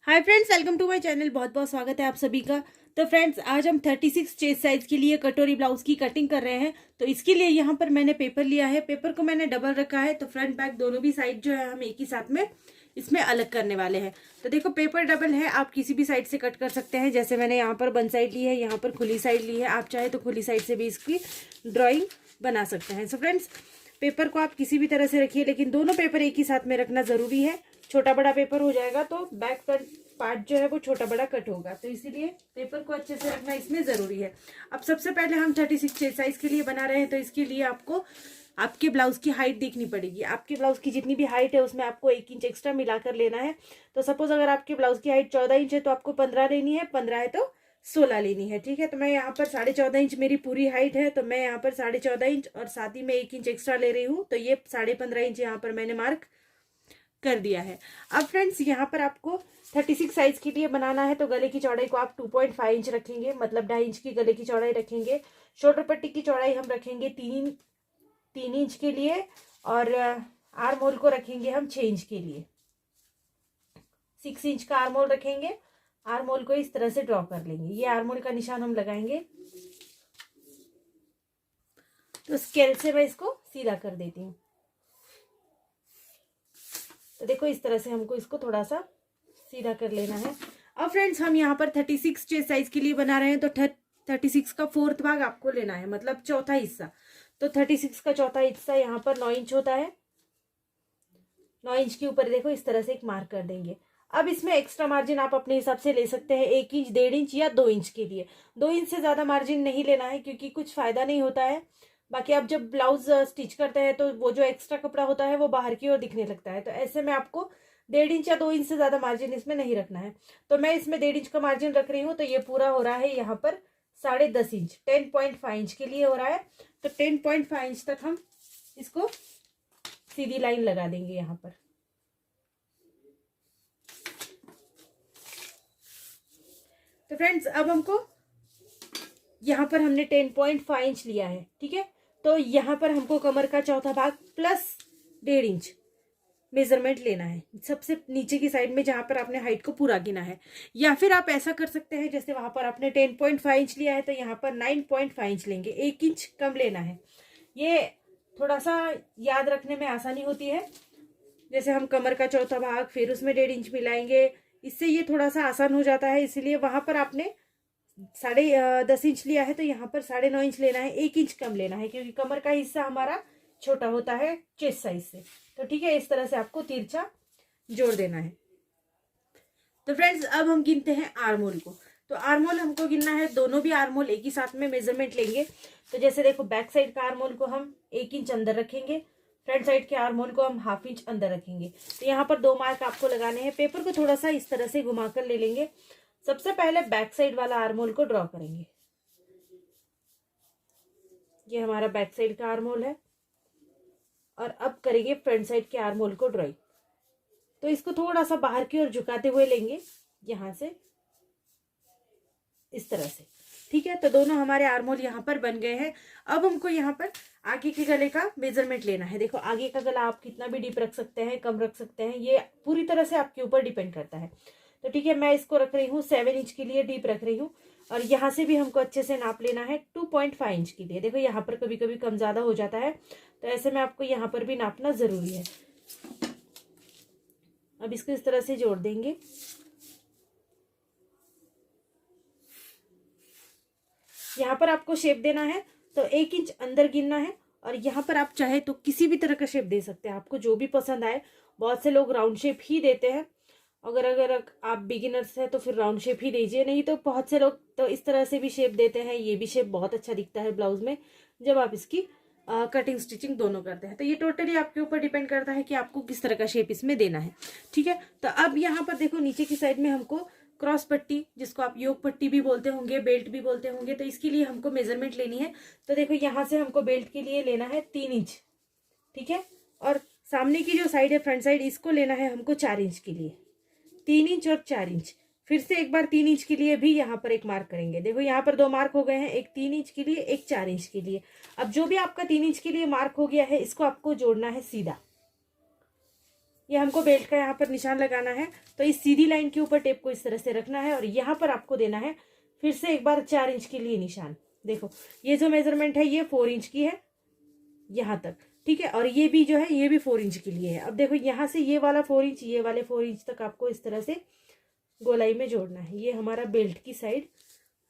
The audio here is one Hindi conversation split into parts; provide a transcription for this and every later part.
Hi friends, welcome to my channel. बहुत बहुत स्वागत है आप सभी का। तो फ्रेंड्स, आज हम 36 चेस्ट साइज के लिए कटोरी ब्लाउज की कटिंग कर रहे हैं। तो इसके लिए यहाँ पर मैंने पेपर लिया है। पेपर को मैंने डबल रखा है, तो फ्रंट बैक दोनों भी साइड जो है हम एक ही साथ में इसमें अलग करने वाले हैं। तो देखो, पेपर डबल है, आप किसी भी साइड से कट कर सकते हैं। जैसे मैंने यहाँ पर बंद साइड ली है, यहाँ पर खुली साइड ली है। आप चाहे तो खुली साइड से भी इसकी ड्रॉइंग बना सकते हैं। सो फ्रेंड्स, पेपर को आप किसी भी तरह से रखिए, लेकिन दोनों पेपर एक ही साथ में रखना जरूरी है। छोटा बड़ा पेपर हो जाएगा तो बैक फ्रंट पार्ट जो है वो छोटा बड़ा कट होगा, तो इसीलिए पेपर को अच्छे से रखना इसमें जरूरी है। अब सबसे पहले हम 36 चेस्ट साइज के लिए बना रहे हैं, तो इसके लिए आपको आपके ब्लाउज की हाइट देखनी पड़ेगी। आपके ब्लाउज की जितनी भी हाइट है उसमें आपको 1 इंच एक्स्ट्रा मिलाकर लेना है। तो सपोज अगर आपके ब्लाउज की हाइट 14 इंच है तो आपको 15 लेनी है, 15 है तो 16 लेनी है। ठीक है, तो मैं यहाँ पर 14.5 इंच मेरी पूरी हाइट है, तो मैं यहाँ पर 14.5 इंच और साथ ही में 1 इंच एक्स्ट्रा ले रही हूँ। तो ये 15.5 इंच यहाँ पर मैंने मार्क कर दिया है। अब फ्रेंड्स, यहाँ पर आपको 36 साइज के लिए बनाना है, तो गले की चौड़ाई को आप 2.5 इंच रखेंगे, मतलब 2.5 इंच की गले की चौड़ाई रखेंगे। शोल्डर पट्टी की चौड़ाई हम रखेंगे 3 इंच के लिए, और आर्म होल को रखेंगे हम 6 इंच के लिए। 6 इंच का आर्म होल रखेंगे। आर्म होल को इस तरह से ड्रॉ कर लेंगे। ये आर्म होल का निशान हम लगाएंगे। तो स्केल से मैं इसको सीधा कर देती हूँ। तो देखो, इस तरह से हमको इसको थोड़ा सा सीधा कर लेना है। अब फ्रेंड्स, हम यहाँ पर 36 चेस्ट साइज के लिए बना रहे हैं, तो 36 का 4th भाग आपको लेना है, मतलब चौथा हिस्सा। तो 36 का चौथा हिस्सा यहाँ पर 9 इंच होता है। 9 इंच के ऊपर देखो इस तरह से एक मार्क कर देंगे। अब इसमें एक्स्ट्रा मार्जिन आप अपने हिसाब से ले सकते हैं, 1 इंच, 1.5 इंच या 2 इंच के लिए। 2 इंच से ज्यादा मार्जिन नहीं लेना है, क्योंकि कुछ फायदा नहीं होता है। बाकी आप जब ब्लाउज स्टिच करते हैं तो वो जो एक्स्ट्रा कपड़ा होता है वो बाहर की ओर दिखने लगता है। तो ऐसे में आपको 1.5 इंच या 2 इंच से ज्यादा मार्जिन इसमें नहीं रखना है। तो मैं इसमें 1.5 इंच का मार्जिन रख रही हूँ। तो ये पूरा हो रहा है यहाँ पर 10.5 इंच, 10.5 इंच के लिए हो रहा है। तो 10.5 इंच तक हम इसको सीधी लाइन लगा देंगे यहाँ पर। तो फ्रेंड्स, अब हमको यहाँ पर हमने 10.5 इंच लिया है। ठीक है, तो यहाँ पर हमको कमर का चौथा भाग प्लस 1.5 इंच मेजरमेंट लेना है, सबसे नीचे की साइड में जहां पर आपने हाइट को पूरा गिना है। या फिर आप ऐसा कर सकते हैं, जैसे वहां पर आपने 10.5 इंच लिया है तो यहाँ पर 9.5 इंच लेंगे, 1 इंच कम लेना है। ये थोड़ा सा याद रखने में आसानी होती है। जैसे हम कमर का चौथा भाग फिर उसमें 1.5 इंच मिलाएंगे, इससे ये थोड़ा सा आसान हो जाता है। इसीलिए वहां पर आपने 10.5 इंच लिया है, तो यहाँ पर 9.5 इंच लेना है, 1 इंच कम लेना है, क्योंकि कमर का हिस्सा हमारा छोटा होता है चेस्ट साइज से। तो ठीक है, इस तरह से आपको तिरछा जोड़ देना है। तो फ्रेंड्स, अब हम गिनते हैं आर्म होल को। तो आर्म होल हमको गिनना है, दोनों भी आर्म होल एक ही साथ में मेजरमेंट लेंगे। तो जैसे देखो, बैक साइड का आर्म होल को हम 1 इंच अंदर रखेंगे, फ्रंट साइड के आर्म होल को हम 1/2 इंच अंदर रखेंगे। तो यहाँ पर 2 मार्क आपको लगाने हैं। पेपर को थोड़ा सा इस तरह से घुमाकर ले लेंगे। सबसे पहले बैक साइड वाला आर्म होल को ड्रॉ करेंगे। ये हमारा बैक साइड का आर्म होल है, और अब करेंगे फ्रंट साइड के आर्म होल को ड्रॉइंग। तो इसको थोड़ा सा बाहर की ओर झुकाते हुए लेंगे, यहां से इस तरह से। ठीक है, तो दोनों हमारे आर्म होल यहाँ पर बन गए हैं। अब हमको यहाँ पर आगे के गले का मेजरमेंट लेना है। देखो, आगे का गला आप कितना भी डीप रख सकते हैं, कम रख सकते हैं, ये पूरी तरह से आपके ऊपर डिपेंड करता है। तो ठीक है, मैं इसको रख रही हूँ 7 इंच के लिए डीप रख रही हूँ। और यहाँ से भी हमको अच्छे से नाप लेना है 2.5 इंच के लिए। देखो, यहाँ पर कभी कभी कम ज्यादा हो जाता है, तो ऐसे में आपको यहाँ पर भी नापना जरूरी है। अब इसको इस तरह से जोड़ देंगे। यहाँ पर आपको शेप देना है, तो 1 इंच अंदर गिनना है। और यहाँ पर आप चाहे तो किसी भी तरह का शेप दे सकते हैं, आपको जो भी पसंद आए। बहुत से लोग राउंड शेप ही देते हैं। अगर आप बिगिनर्स हैं तो फिर राउंड शेप ही दीजिए, नहीं तो बहुत से लोग तो इस तरह से भी शेप देते हैं। ये भी शेप बहुत अच्छा दिखता है ब्लाउज में जब आप इसकी कटिंग स्टिचिंग दोनों करते हैं। तो ये टोटली आपके ऊपर डिपेंड करता है कि आपको किस तरह का शेप इसमें देना है। ठीक है, तो अब यहाँ पर देखो, नीचे की साइड में हमको क्रॉस पट्टी, जिसको आप योग पट्टी भी बोलते होंगे, बेल्ट भी बोलते होंगे, तो इसके लिए हमको मेजरमेंट लेनी है। तो देखो, यहाँ से हमको बेल्ट के लिए लेना है 3 इंच। ठीक है, और सामने की जो साइड है, फ्रंट साइड, इसको लेना है हमको 4 इंच के लिए। 3 इंच और 4 इंच, फिर से एक बार 3 इंच के लिए भी यहाँ पर एक मार्क करेंगे। देखो, यहाँ पर 2 मार्क हो गए हैं, एक 3 इंच के लिए, एक 4 इंच के लिए। अब जो भी आपका 3 इंच के लिए मार्क हो गया है, इसको आपको जोड़ना है सीधा। ये हमको बेल्ट का यहाँ पर निशान लगाना है। तो इस सीधी लाइन के ऊपर टेप को इस तरह से रखना है और यहाँ पर आपको देना है फिर से एक बार 4 इंच के लिए निशान। देखो ये जो मेजरमेंट है ये 4 इंच की है यहाँ तक, ठीक है। और ये भी जो है ये भी 4 इंच के लिए है। अब देखो यहाँ से ये वाला 4 इंच, ये वाले 4 इंच तक आपको इस तरह से गोलाई में जोड़ना है। ये हमारा बेल्ट की साइड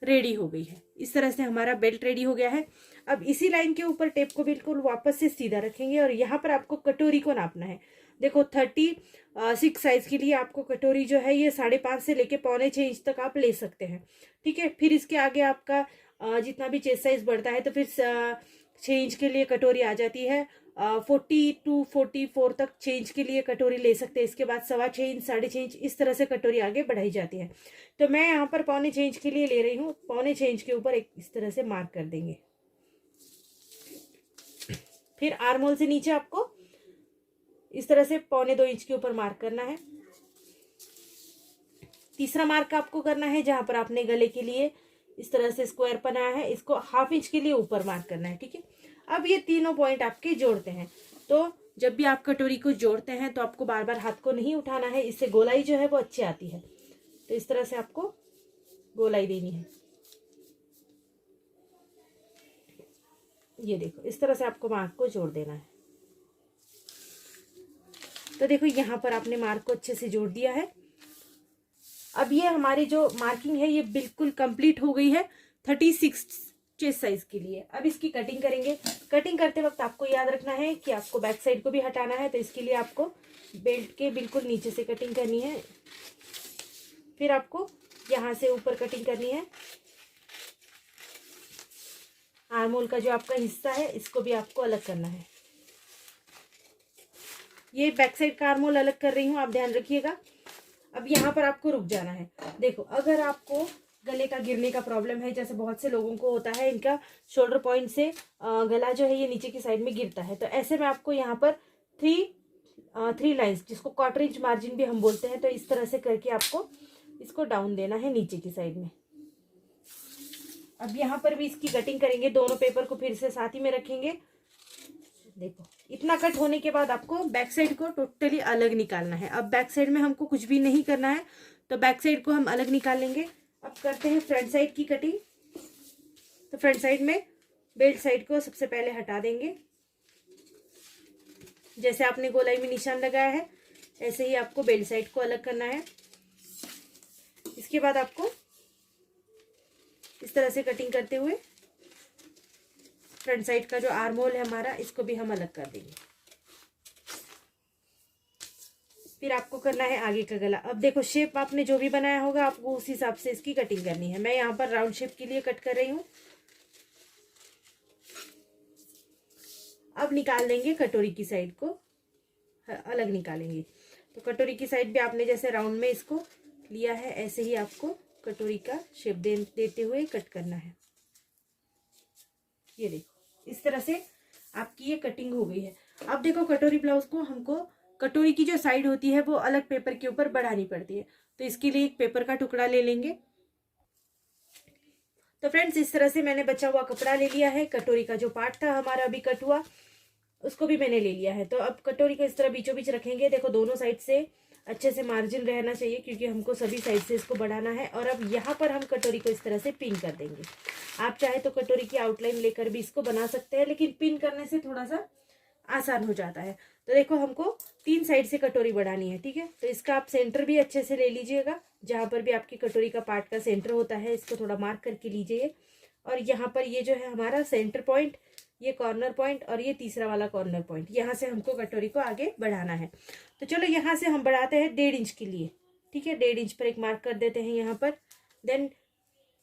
रेडी हो गई है। इस तरह से हमारा बेल्ट रेडी हो गया है। अब इसी लाइन के ऊपर टेप को बिल्कुल वापस से सीधा रखेंगे और यहाँ पर आपको कटोरी को नापना है। देखो 36 साइज के लिए आपको कटोरी जो है ये 5.5 से लेके 6.25 इंच तक आप ले सकते हैं, ठीक है। फिर इसके आगे आपका जितना भी चेस्ट साइज बढ़ता है तो फिर 6 इंच के लिए कटोरी आ जाती है। 40 to 44 तक 6 इंच के लिए कटोरी ले सकते हैं। इसके बाद 6.25 इंच, 6.5 इंच इस तरह से कटोरी आगे बढ़ाई जाती है। तो मैं यहाँ पर 6.25 इंच के लिए ले रही हूँ। 6.25 इंच के ऊपर एक इस तरह से मार्क कर देंगे। फिर आर्म होल से नीचे आपको इस तरह से 1.25 इंच के ऊपर मार्क करना है। तीसरा मार्क आपको करना है जहां पर आपने गले के लिए इस तरह से स्क्वायर बनाया है, इसको 1/2 इंच के लिए ऊपर मार्क करना है, ठीक है। अब ये तीनों पॉइंट आपके जोड़ते हैं। तो जब भी आप कटोरी को जोड़ते हैं तो आपको बार बार हाथ को नहीं उठाना है, इससे गोलाई जो है वो अच्छी आती है। तो इस तरह से आपको गोलाई देनी है। ये देखो इस तरह से आपको मार्क को जोड़ देना है। तो देखो यहाँ पर आपने मार्क को अच्छे से जोड़ दिया है। अब ये हमारी जो मार्किंग है ये बिल्कुल कंप्लीट हो गई है 36 चेस्ट साइज के लिए। अब इसकी कटिंग करेंगे। कटिंग करते वक्त आपको याद रखना है कि आपको बैक साइड को भी हटाना है। तो इसके लिए आपको बेल्ट के बिल्कुल नीचे से कटिंग करनी है, फिर आपको यहाँ से ऊपर कटिंग करनी है। आर्म होल का जो आपका हिस्सा है इसको भी आपको अलग करना है। ये बैक साइड का आर्म होल अलग कर रही हूँ, आप ध्यान रखिएगा। अब यहाँ पर आपको रुक जाना है। देखो अगर आपको गले का गिरने का प्रॉब्लम है, जैसे बहुत से लोगों को होता है, इनका शोल्डर पॉइंट से गला जो है ये नीचे की साइड में गिरता है, तो ऐसे में आपको यहाँ पर थ्री लाइंस, जिसको क्वार्टर इंच मार्जिन भी हम बोलते हैं, तो इस तरह से करके आपको इसको डाउन देना है नीचे की साइड में। अब यहाँ पर भी इसकी कटिंग करेंगे। दोनों पेपर को फिर से साथ ही में रखेंगे। देखो इतना कट होने के बाद आपको बैक साइड को टोटली अलग निकालना है। अब बैक साइड में हमको कुछ भी नहीं करना है, तो बैक साइड को हम अलग निकाल लेंगे। अब करते हैं फ्रंट साइड की कटिंग। तो फ्रंट साइड में बेल्ट साइड को सबसे पहले हटा देंगे। जैसे आपने गोलाई में निशान लगाया है ऐसे ही आपको बेल्ट साइड को अलग करना है। इसके बाद आपको इस तरह से कटिंग करते हुए फ्रंट साइड का जो आर्म होल है हमारा, इसको भी हम अलग कर देंगे। फिर आपको करना है आगे का गला। अब देखो शेप आपने जो भी बनाया होगा आपको उस हिसाब से इसकी कटिंग करनी है। मैं यहाँ पर राउंड शेप के लिए कट कर रही हूँ। अब निकाल देंगे कटोरी की साइड को, अलग निकालेंगे। तो कटोरी की साइड भी आपने जैसे राउंड में इसको लिया है ऐसे ही आपको कटोरी का शेप देते हुए कट करना है। ये देखो इस तरह से आपकी ये कटिंग हो गई है। अब देखो कटोरी ब्लाउज को हमको कटोरी की जो साइड होती है वो अलग पेपर के ऊपर बढ़ानी पड़ती है। तो इसके लिए एक पेपर का टुकड़ा ले लेंगे। तो फ्रेंड्स इस तरह से मैंने बचा हुआ कपड़ा ले लिया है। कटोरी का जो पार्ट था हमारा अभी कट हुआ उसको भी मैंने ले लिया है। तो अब कटोरी को इस तरह बीचों बीच रखेंगे। देखो दोनों साइड से अच्छे से मार्जिन रहना चाहिए क्योंकि हमको सभी साइड से इसको बढ़ाना है। और अब यहाँ पर हम कटोरी को इस तरह से पिन कर देंगे। आप चाहे तो कटोरी की आउटलाइन लेकर भी इसको बना सकते हैं, लेकिन पिन करने से थोड़ा सा आसान हो जाता है। तो देखो हमको 3 साइड से कटोरी बढ़ानी है, ठीक है। तो इसका आप सेंटर भी अच्छे से ले लीजिएगा। जहाँ पर भी आपकी कटोरी का पार्ट का सेंटर होता है इसको थोड़ा मार्क करके लीजिए। और यहाँ पर ये जो है हमारा सेंटर पॉइंट, ये कॉर्नर पॉइंट और ये तीसरा वाला कॉर्नर पॉइंट, यहाँ से हमको कटोरी को आगे बढ़ाना है। तो चलो यहाँ से हम बढ़ाते हैं 1.5 इंच के लिए, ठीक है। 1.5 इंच पर एक मार्क कर देते हैं यहाँ पर। देन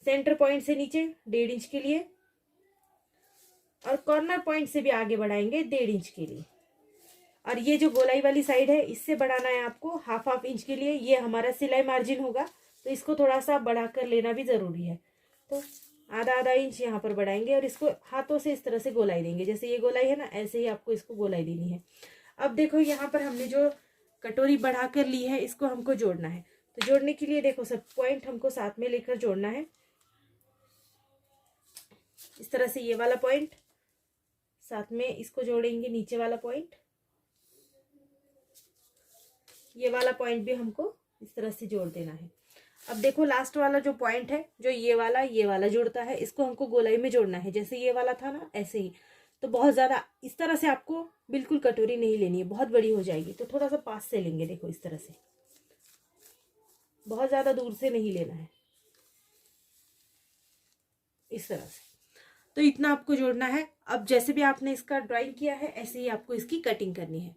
सेंटर पॉइंट से नीचे 1.5 इंच के लिए और कॉर्नर पॉइंट से भी आगे बढ़ाएंगे 1.5 इंच के लिए। और ये जो गोलाई वाली साइड है इससे बढ़ाना है आपको 1/2 इंच के लिए। ये हमारा सिलाई मार्जिन होगा तो इसको थोड़ा सा बढ़ा कर लेना भी ज़रूरी है। तो आधा इंच यहाँ पर बढ़ाएंगे और इसको हाथों से इस तरह से गोलाई देंगे। जैसे ये गोलाई है ना, ऐसे ही आपको इसको गोलाई देनी है। अब देखो यहाँ पर हमने जो कटोरी बढ़ा कर ली है इसको हमको जोड़ना है। तो जोड़ने के लिए देखो सब पॉइंट हमको साथ में लेकर जोड़ना है। इस तरह से ये वाला पॉइंट साथ में इसको जोड़ेंगे, नीचे वाला पॉइंट, ये वाला पॉइंट भी हमको इस तरह से जोड़ देना है। अब देखो लास्ट वाला जो पॉइंट है, जो ये वाला जुड़ता है, इसको हमको गोलाई में जोड़ना है, जैसे ये वाला था ना ऐसे ही। तो बहुत ज़्यादा इस तरह से आपको बिल्कुल कटोरी नहीं लेनी है, बहुत बड़ी हो जाएगी, तो थोड़ा सा पास से लेंगे। देखो इस तरह से, बहुत ज़्यादा दूर से नहीं लेना है, इस तरह से। तो इतना आपको जोड़ना है। अब जैसे भी आपने इसका ड्राइंग किया है ऐसे ही आपको इसकी कटिंग करनी है।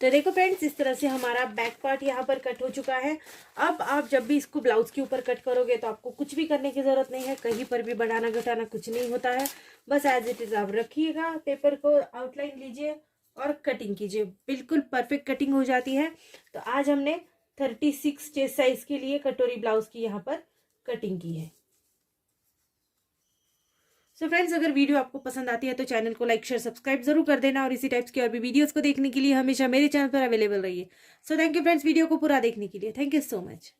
तो देखो फ्रेंड्स, इस तरह से हमारा बैक पार्ट यहाँ पर कट हो चुका है। अब आप जब भी इसको ब्लाउज के ऊपर कट करोगे तो आपको कुछ भी करने की ज़रूरत नहीं है, कहीं पर भी बढ़ाना घटाना कुछ नहीं होता है। बस एज इट इज़ आप रखिएगा, पेपर को आउटलाइन लीजिए और कटिंग कीजिए, बिल्कुल परफेक्ट कटिंग हो जाती है। तो आज हमने 36 चेस्ट साइज के लिए कटोरी ब्लाउज की यहाँ पर कटिंग की है। सो फ्रेंड्स, अगर वीडियो आपको पसंद आती है तो चैनल को लाइक शेयर सब्सक्राइब जरूर कर देना, और इसी टाइप्स की और भी वीडियोस को देखने के लिए हमेशा मेरे चैनल पर अवेलेबल रहिए। So thank you friends, video को पूरा देखने के लिए। Thank you so much.